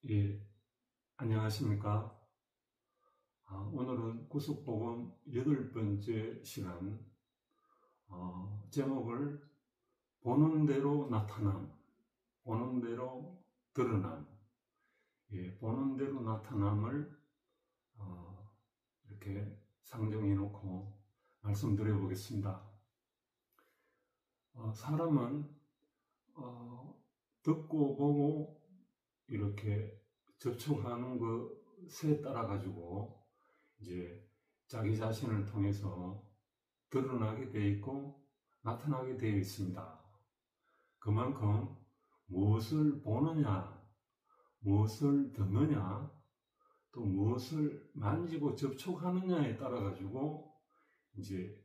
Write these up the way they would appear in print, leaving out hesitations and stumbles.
예, 안녕하십니까? 오늘은 구속복음 8번째 시간, 제목을 보는 대로 나타남, 보는 대로 드러남, 보는 대로 나타남을 이렇게 상정해 놓고 말씀드려 보겠습니다. 사람은 듣고 보고 이렇게 접촉하는 것에 따라 가지고 이제 자기 자신을 통해서 드러나게 되어 있고 나타나게 되어 있습니다. 그만큼 무엇을 보느냐, 무엇을 듣느냐, 또 무엇을 만지고 접촉하느냐에 따라 가지고 이제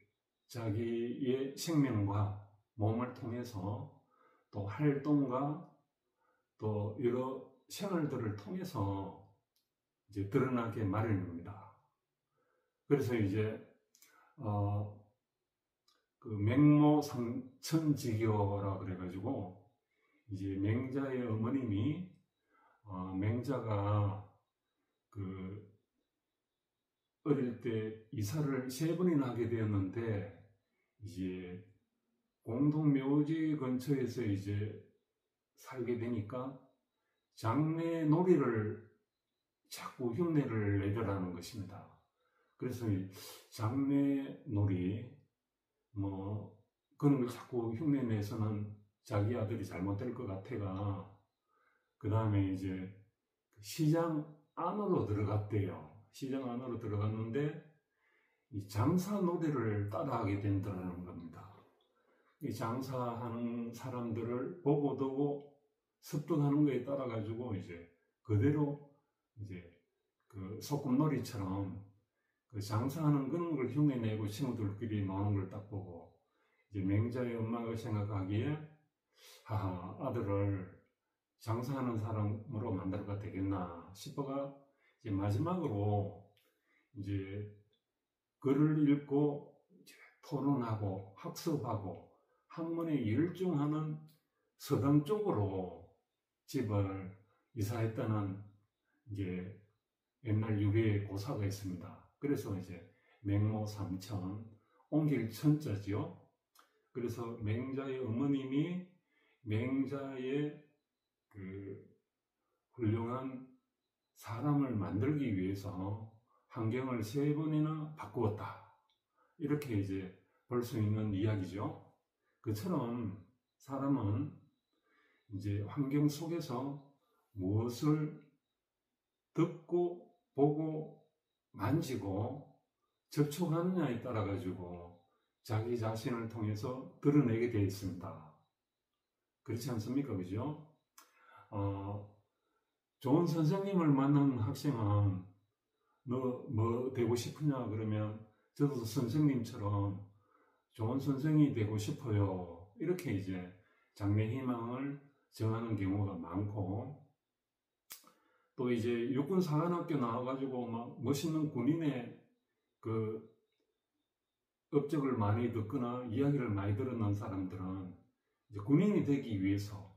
자기의 생명과 몸을 통해서 또 활동과 또 여러 생활들을 통해서 이제 드러나게 마련입니다. 그래서 이제 그 맹모상천지교라 그래가지고 이제 맹자의 어머님이 맹자가 그 어릴 때 이사를 3번이나 하게 되었는데 이제 공동묘지 근처에서 이제 살게 되니까 장례 놀이를 자꾸 흉내를 내더라는 것입니다. 그래서 장례 놀이 그런 걸 자꾸 흉내 내서는 자기 아들이 잘못될 것 같아가 그 다음에 이제 시장 안으로 들어갔대요. 시장 안으로 들어갔는데 이 장사 놀이를 따라하게 된다는 겁니다. 이 장사하는 사람들을 보고 두고 습득하는 거에 따라 가지고 이제 그대로 이제 그 소꿉놀이처럼 그 장사하는 그런 걸 흉내내고 친구들끼리 노는 걸 딱 보고 이제 맹자의 엄마가 생각하기에 아들을 장사하는 사람으로 만들어가 되겠나 싶어가 이제 마지막으로 이제 글을 읽고 이제 토론하고 학습하고 학문에 열중하는 서당 쪽으로 집을 이사했다는 이제 옛날 유래의 고사가 있습니다. 그래서 이제 맹모삼천, 옮길 천자지요. 그래서 맹자의 어머님이 맹자의 그 훌륭한 사람을 만들기 위해서 환경을 3번이나 바꾸었다. 이렇게 이제 볼 수 있는 이야기죠. 그처럼 사람은 이제 환경 속에서 무엇을 듣고 보고 만지고 접촉하느냐에 따라 가지고 자기 자신을 통해서 드러내게 되어 있습니다. 그렇지 않습니까? 그죠? 좋은 선생님을 만난 학생은 너 뭐 되고 싶으냐 그러면 저도 선생님처럼 좋은 선생이 되고 싶어요. 이렇게 이제 장래 희망을 정하는 경우가 많고, 또 이제 육군사관학교 나와가지고 막 멋있는 군인의 그 업적을 많이 듣거나 이야기를 많이 들었는 사람들은 이제 군인이 되기 위해서,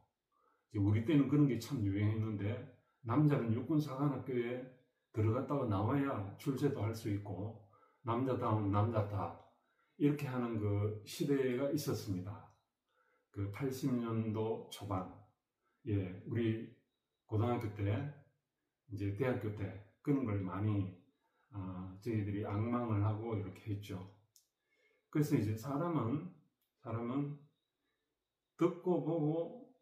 이제 우리 때는 그런 게 참 유행했는데, 남자는 육군사관학교에 들어갔다가 나와야 출세도 할 수 있고 남자다운 남자다 이렇게 하는 그 시대가 있었습니다. 그 80년도 초반, 우리 고등학교 때, 이제 대학교 때 그런 걸 많이 저희들이 앙망을 하고 이렇게 했죠. 그래서 이제 사람은 듣고 보고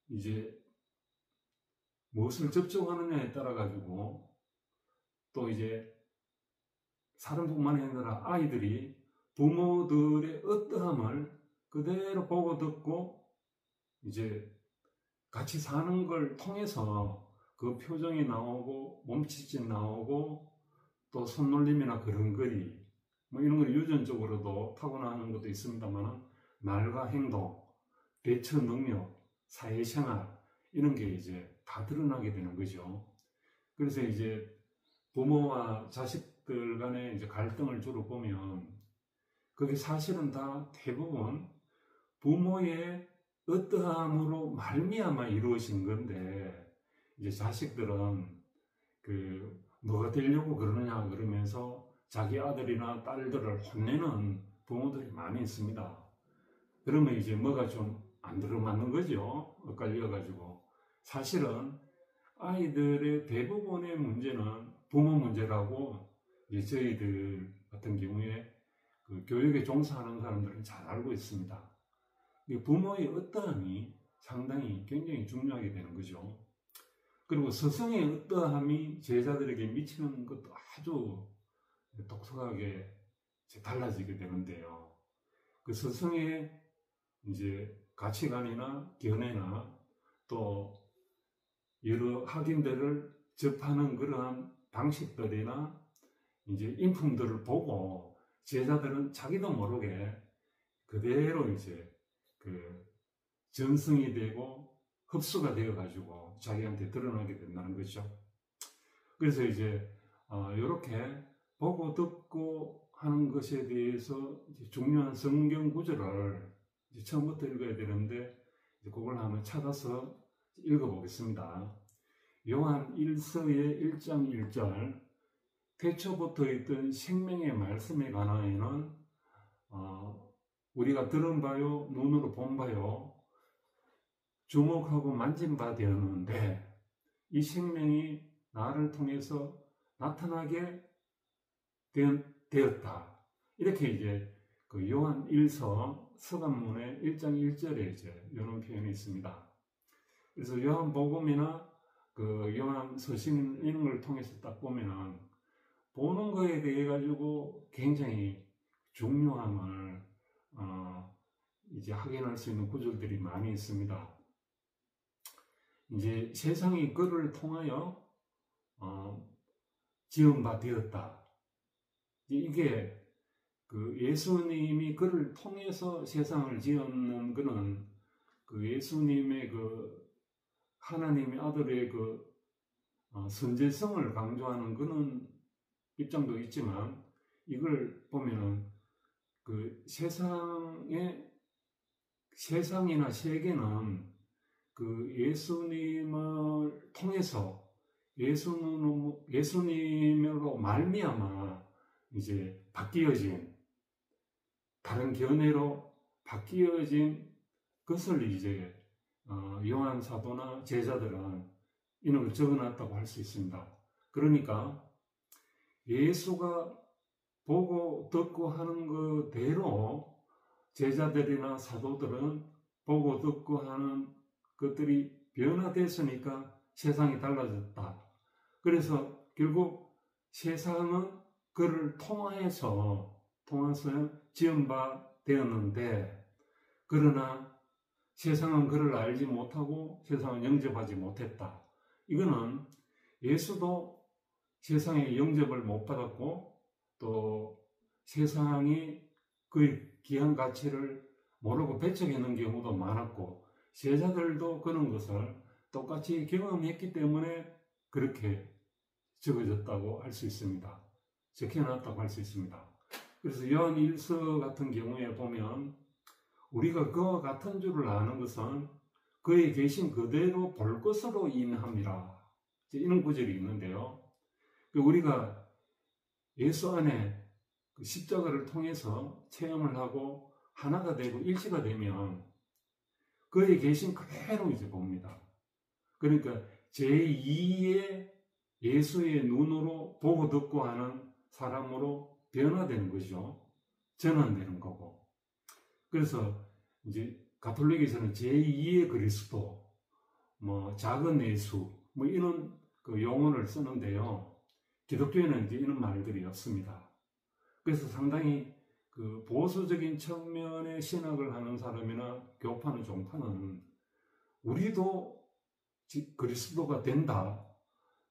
이제 무엇을 접촉하느냐에 따라 가지고 또 이제 사람뿐만 아니라 아이들이 부모들의 어떠함을 그대로 보고 듣고 이제 같이 사는 걸 통해서 그 표정이 나오고 몸짓이 나오고 또 손놀림이나 걸음걸이 뭐 이런 걸 유전적으로도 타고나는 것도 있습니다만 말과 행동, 대처 능력, 사회생활 이런 게 이제 다 드러나게 되는 거죠. 그래서 이제 부모와 자식들 간의 이제 갈등을 주로 보면 그게 사실은 다 대부분 부모의 어떠함으로 말미암아 이루어진 건데 이제 자식들은 뭐가 되려고 그러느냐 그러면서 자기 아들이나 딸들을 혼내는 부모들이 많이 있습니다. 그러면 이제 뭐가 좀 안 들어맞는 거죠. 엇갈려가지고. 사실은 아이들의 대부분의 문제는 부모 문제라고 이제 저희들 같은 경우에 교육에 종사하는 사람들은 잘 알고 있습니다. 부모의 어떠함이 상당히 굉장히 중요하게 되는 거죠. 그리고 스승의 어떠함이 제자들에게 미치는 것도 아주 독특하게 달라지게 되는데요. 그 스승의 이제 가치관이나 견해나 또 여러 학인들을 접하는 그러한 방식들이나 이제 인품들을 보고 제자들은 자기도 모르게 그대로 이제 전승이 되고 흡수가 되어 가지고 자기한테 드러나게 된다는 거죠. 그래서 이제 이렇게 보고 듣고 하는 것에 대해서 이제 중요한 성경 구절을 이제 처음부터 읽어야 되는데 그걸 한번 찾아서 읽어보겠습니다. 요한 1서의 1장 1절 태초부터 있던 생명의 말씀에 관하여는 우리가 들은 바요 눈으로 본 바요 주목하고 만진 바 되었는데 이 생명이 나를 통해서 나타나게 되었다. 이렇게 이제 요한 1서 서간문의 1장 1절에 이제 이런 표현이 있습니다. 그래서 요한복음이나 요한 서신 이런 걸 통해서 딱 보면은 보는 거에 대해 가지고 굉장히 중요함을 이제 확인할 수 있는 구절들이 많이 있습니다. 이제 세상이 그를 통하여 지은 바 되었다. 이게 예수님이 그를 통해서 세상을 지었는 그는 예수님의 하나님의 아들의 선제성을 강조하는 그런 입장도 있지만 이걸 보면은 세상이나 세계는 예수님을 통해서 예수님으로 말미암아 이제 바뀌어진 다른 견해로 바뀌어진 것을 이제 요한 사도나 제자들은 이런 걸 적어놨다고 할 수 있습니다. 그러니까 예수가 보고 듣고 하는 그대로 제자들이나 사도들은 보고 듣고 하는 것들이 변화됐으니까 세상이 달라졌다. 그래서 결국 세상은 그를 통하여서 지은 바 되었는데 그러나 세상은 그를 알지 못하고 세상은 영접하지 못했다. 이거는 예수도 세상에 영접을 못 받았고 또 세상이 그의 귀한 가치를 모르고 배척하는 경우도 많았고 제자들도 그런 것을 똑같이 경험했기 때문에 그렇게 적어졌다고 할 수 있습니다. 적혀놨다고 할 수 있습니다. 그래서 요한 1서 같은 경우에 보면 우리가 그와 같은 줄을 아는 것은 그의 계신 그대로 볼 것으로 인함이라. 이런 구절이 있는데요. 우리가 예수 안에 십자가를 통해서 체험을 하고 하나가 되고 일치가 되면 그의 계신 그대로 이제 봅니다. 그러니까 제2의 예수의 눈으로 보고 듣고 하는 사람으로 변화되는 거죠. 전환되는 거고. 그래서 이제 가톨릭에서는 제2의 그리스도, 작은 예수, 이런 용어를 쓰는데요. 기독교에는 이제 이런 말들이 없습니다. 그래서 상당히 보수적인 측면의 신학을 하는 사람이나 교파는 종파는 우리도 그리스도가 된다.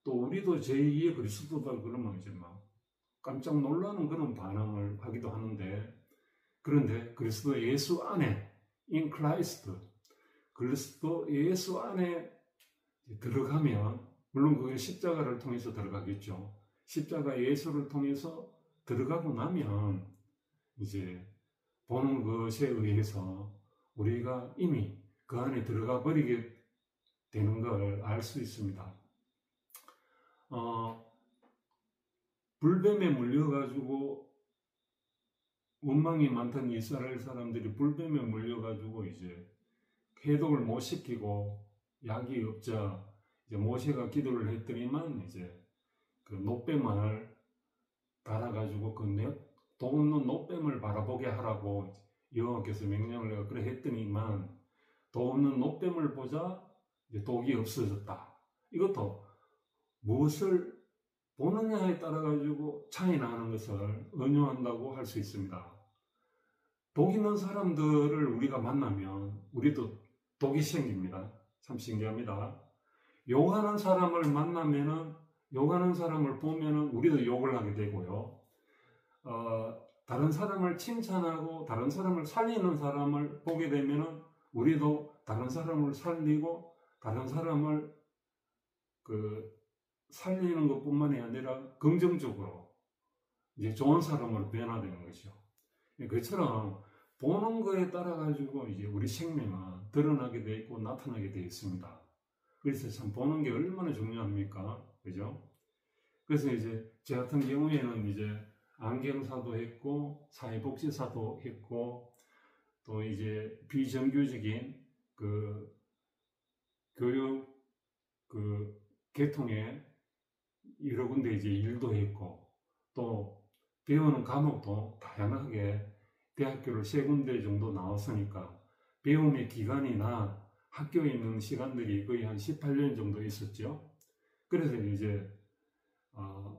또 우리도 제2의 그리스도다 그러면 이제 깜짝 놀라는 그런 반응을 하기도 하는데 그런데 그리스도 예수 안에 in Christ 그리스도 예수 안에 들어가면 물론 그게 십자가를 통해서 들어가겠죠. 십자가 예수를 통해서 들어가고 나면 이제 보는 것에 의해서 우리가 이미 그 안에 들어가 버리게 되는 걸 알 수 있습니다. 불뱀에 물려가지고 원망이 많던 이스라엘 사람들이 불뱀에 물려가지고 이제 해독을 못 시키고 약이 없자 이제 모세가 기도를 했더니만 이제 그 노뱀을 달아가지고 독 없는 노뱀을 바라보게 하라고 여호와께서 명령을 내가 그래 했더니만 독 없는 노뱀을 보자 이제 독이 없어졌다. 이것도 무엇을 보느냐에 따라 가지고 차이 나는 것을 응용한다고 할 수 있습니다. 독 있는 사람들을 우리가 만나면 우리도 독이 생깁니다. 참 신기합니다. 욕하는 사람을 만나면은 욕하는 사람을 보면은 우리도 욕을 하게 되고요. 다른 사람을 칭찬하고 다른 사람을 살리는 사람을 보게 되면은 우리도 다른 사람을 살리고 다른 사람을 살리는 것뿐만이 아니라 긍정적으로 이제 좋은 사람으로 변화되는 것이죠. 그처럼 보는 거에 따라 가지고 이제 우리 생명은 드러나게 돼 있고 나타나게 돼 있습니다. 그래서 참 보는 게 얼마나 중요합니까? 그죠? 그래서 이제 제 같은 경우에는 이제 안경사도 했고 사회복지사도 했고 또 이제 비정규직인 교육 계통에 여러 군데 이제 일도 했고 또 배우는 과목도 다양하게 대학교를 3군데 정도 나왔으니까 배움의 기간이나 학교에 있는 시간들이 거의 한 18년 정도 있었죠. 그래서 이제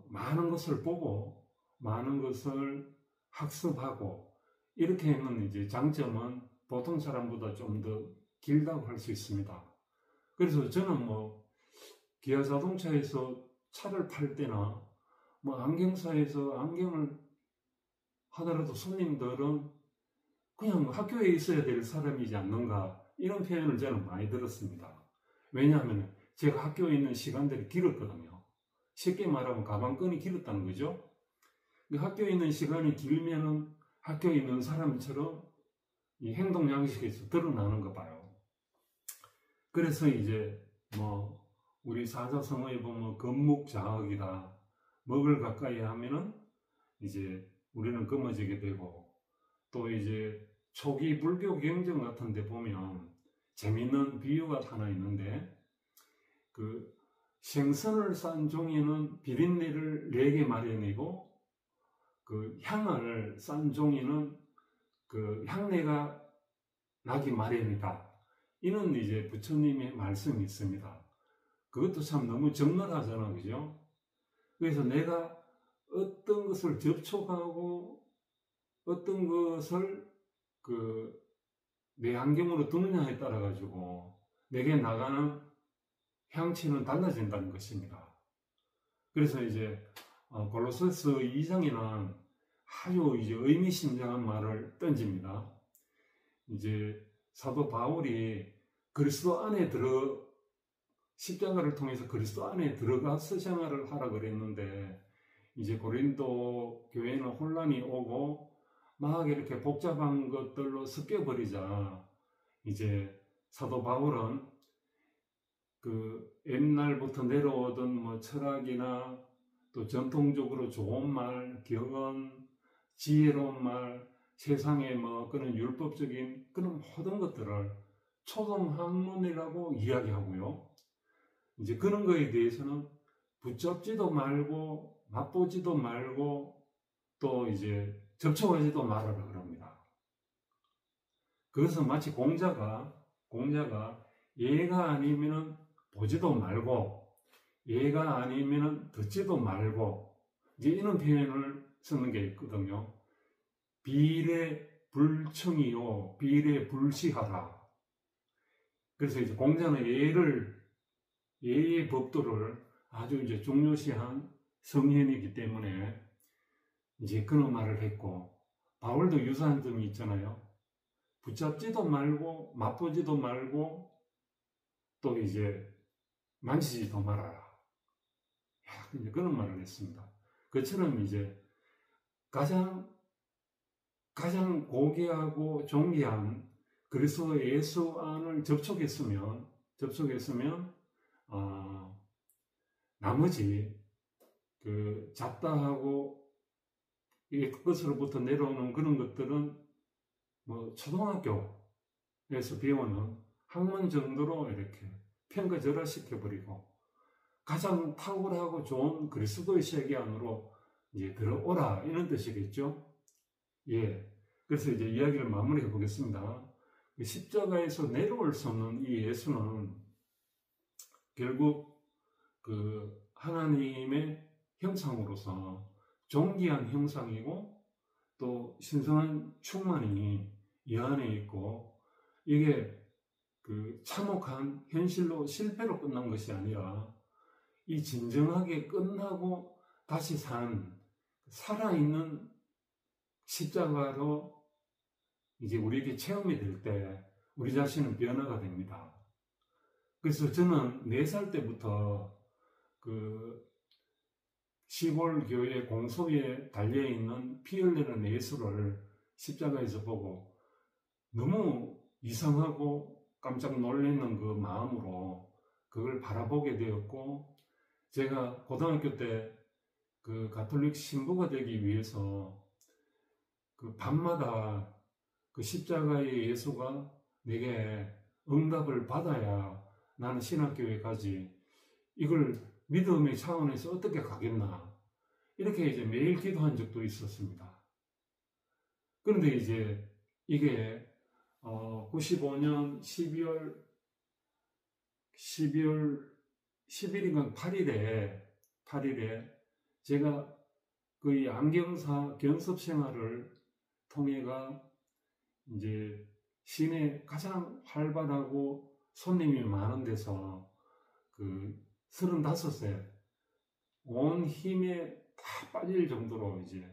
많은 것을 보고 많은 것을 학습하고 이렇게 하는 이제 장점은 보통 사람보다 좀 더 길다고 할 수 있습니다. 그래서 저는 기아 자동차에서 차를 팔 때나 안경사에서 안경을 하더라도 손님들은 그냥 학교에 있어야 될 사람이지 않는가 이런 표현을 저는 많이 들었습니다. 왜냐하면 제가 학교에 있는 시간들이 길었거든요. 쉽게 말하면 가방끈이 길었다는 거죠. 학교에 있는 시간이 길면은 학교에 있는 사람처럼 이 행동 양식에서 드러나는 거 봐요. 그래서 이제 우리 사자성어에 보면 금묵자학이다. 먹을 가까이 하면은 이제 우리는 검어지게 되고 또 이제 초기 불교 경전 같은 데 보면 재미있는 비유가 하나 있는데 생선을 싼 종이는 비린내를 내게 마련이고 향을 싼 종이는 향내가 나기 마련이다. 이는 이제 부처님의 말씀이 있습니다. 그것도 참 너무 적나라하잖아, 그죠? 그래서 내가 어떤 것을 접촉하고 어떤 것을 내 안경으로 두느냐에 따라 가지고 내게 나가는 향취는 달라진다는 것입니다. 그래서 이제 골로새서 2장에는 아주 이제 의미심장한 말을 던집니다. 이제 사도 바울이 그리스도 안에 십자가를 통해서 그리스도 안에 들어가서 생활을 하라 그랬는데 이제 고린도 교회는 혼란이 오고 막 이렇게 복잡한 것들로 섞여버리자 이제 사도 바울은 옛날부터 내려오던 철학이나 또 전통적으로 좋은 말, 경언, 지혜로운 말, 세상의 그런 율법적인 그런 모든 것들을 초등학문이라고 이야기하고요. 이제 그런 거에 대해서는 붙잡지도 말고 맛보지도 말고 또 이제 접촉하지도 말아라 그럽니다. 그것은 마치 공자가 얘가 아니면은 보지도 말고 얘가 아니면은 듣지도 말고 이제 이런 표현을 쓰는 게 있거든요. 비례불청이요 비례불시하라. 그래서 이제 공자는 예의 법도를 아주 이제 중요시한 성인이기 때문에 이제 그런 말을 했고 바울도 유사한 점이 있잖아요. 붙잡지도 말고 맛보지도 말고 또 이제 만지지도 말아라. 이제 그런 말을 했습니다. 그처럼 이제 가장 고귀하고 존귀한 그리스도 예수 안을 접촉했으면 나머지 그 잡다하고 끝으로부터 내려오는 그런 것들은 뭐 초등학교에서 배우는 학문 정도로 이렇게 평가절하시켜버리고 가장 탁월하고 좋은 그리스도의 세계 안으로 이제 들어오라 이런 뜻이겠죠. 예. 그래서 이제 이야기를 마무리해 보겠습니다. 십자가에서 내려올 수 없는 이 예수는 결국 그 하나님의 형상으로서 존귀한 형상이고 또 신성한 충만이 이 안에 있고 이게 그 참혹한 현실로 실패로 끝난 것이 아니라 이 진정하게 끝나고 다시 산 살아있는 십자가로 이제 우리에게 체험이 될 때 우리 자신은 변화가 됩니다. 그래서 저는 4살 때부터 그 시골 교회 공소에 달려있는 피 흘리는 예수를 십자가에서 보고 너무 이상하고 깜짝 놀라는 그 마음으로 그걸 바라보게 되었고, 제가 고등학교 때 그 가톨릭 신부가 되기 위해서 그 밤마다 그 십자가의 예수가 내게 응답을 받아야 나는 신학교에 가지, 이걸 믿음의 차원에서 어떻게 가겠나, 이렇게 이제 매일 기도한 적도 있었습니다. 그런데 이제 이게 95년 11일인가 8일에 제가 그 안경사 견습 생활을 통해가 이제 시내 가장 활발하고 손님이 많은 데서 그 35세 온 힘에 다 빠질 정도로 이제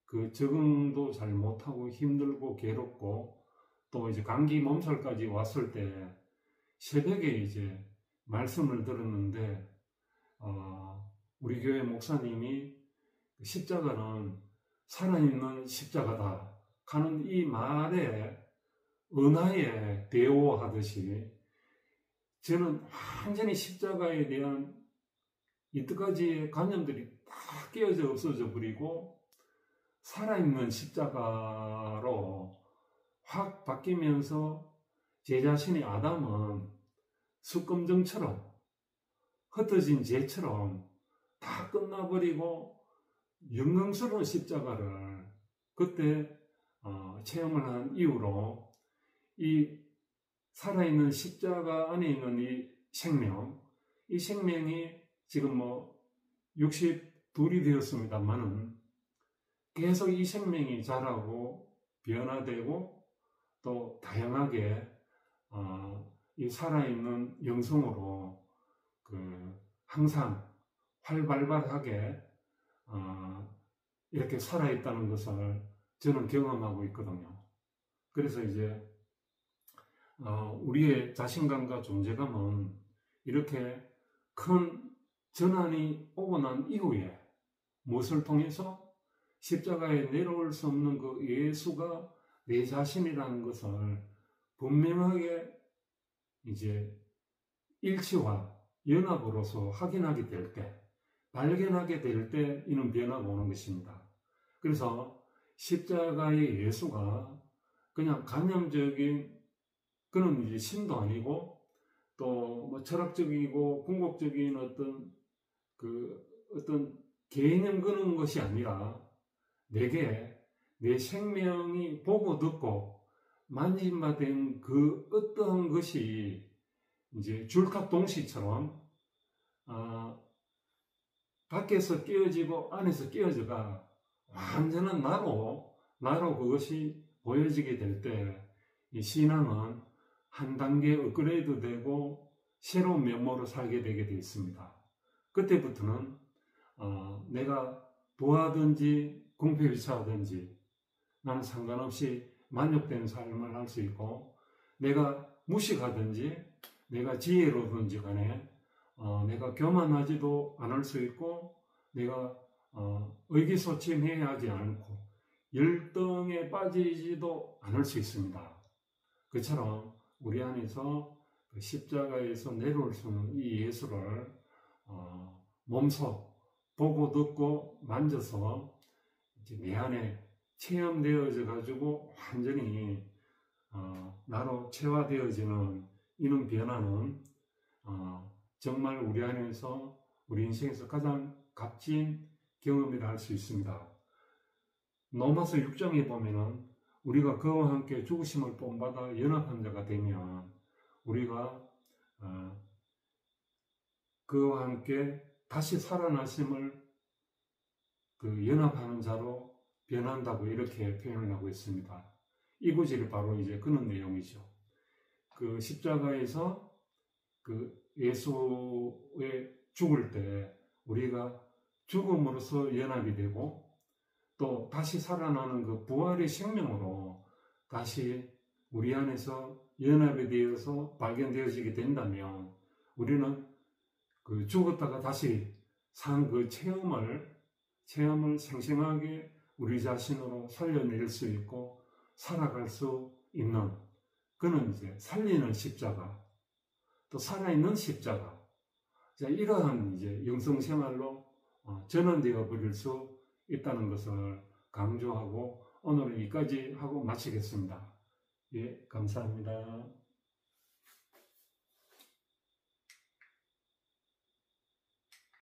그 적응도 잘 못하고 힘들고 괴롭고 또 이제 감기 몸살까지 왔을 때 새벽에 이제 말씀을 들었는데 우리 교회 목사님이 십자가는 살아있는 십자가다 하는 이 말에 은하에 대오하듯이 저는 완전히 십자가에 대한 이때까지의 관념들이 다 깨어져 없어져 버리고 살아있는 십자가로 확 바뀌면서 제 자신의 아담은 숯검정처럼 흩어진 재처럼 다 끝나버리고 영광스러운 십자가를 그때 체험을 한 이후로 이 살아있는 십자가 안에 있는 이 생명이 지금 62이 되었습니다만은 계속 이 생명이 자라고 변화되고 또 다양하게 이 살아있는 영성으로 항상 활발하게 이렇게 살아있다는 것을 저는 경험하고 있거든요. 그래서 이제 우리의 자신감과 존재감은 이렇게 큰 전환이 오고 난 이후에 무엇을 통해서 십자가에 내려올 수 없는 그 예수가 내 자신이라는 것을 분명하게 이제 일치와 연합으로서 확인하게 될 때, 발견하게 될 때 이는 변화가 오는 것입니다. 그래서 십자가의 예수가 그냥 관념적인 그런 이제 신도 아니고 또 철학적이고 궁극적인 어떤 개념 그런 것이 아니라 내게 내 생명이 보고 듣고 만진바된 그 어떠한 것이 이제 줄값동시처럼 밖에서 끼어지고 안에서 끼어져가 완전한 나로 그것이 보여지게 될 때 이 신앙은 한 단계 업그레이드 되고 새로운 면모로 살게 되게 되어 있습니다. 그때부터는 내가 부하든지 궁핍일차하든지 나는 상관없이 만족된 삶을 할 수 있고, 내가 무식하든지 내가 지혜로든지 간에 내가 교만하지도 않을 수 있고, 내가 의기소침해야 하지 않고 열등에 빠지지도 않을 수 있습니다. 그처럼 우리 안에서 십자가에서 내려올 수 있는 이 예수를 몸소 보고 듣고 만져서 이제 내 안에 체험되어져 가지고 완전히 나로 체화되어지는 이런 변화는 정말 우리 안에서 우리 인생에서 가장 값진 경험이라 할 수 있습니다. 로마서 6장에 보면은 우리가 그와 함께 죽으심을 본받아 연합한 자가 되면 우리가 그와 함께 다시 살아나심을 연합하는 자로 변한다고 이렇게 표현을 하고 있습니다. 이 구절이 바로 이제 그런 내용이죠. 십자가에서 예수의 죽을 때 우리가 죽음으로써 연합이 되고 또 다시 살아나는 부활의 생명으로 다시 우리 안에서 연합이 되어서 발견되어지게 된다면 우리는 죽었다가 다시 산 체험을 생생하게 우리 자신으로 살려낼 수 있고 살아갈 수 있는 그는 이제 살리는 십자가 또 살아있는 십자가 이러한 이제 영성 생활로 전환되어 버릴 수 있다는 것을 강조하고 오늘은 여기까지 하고 마치겠습니다. 예, 감사합니다.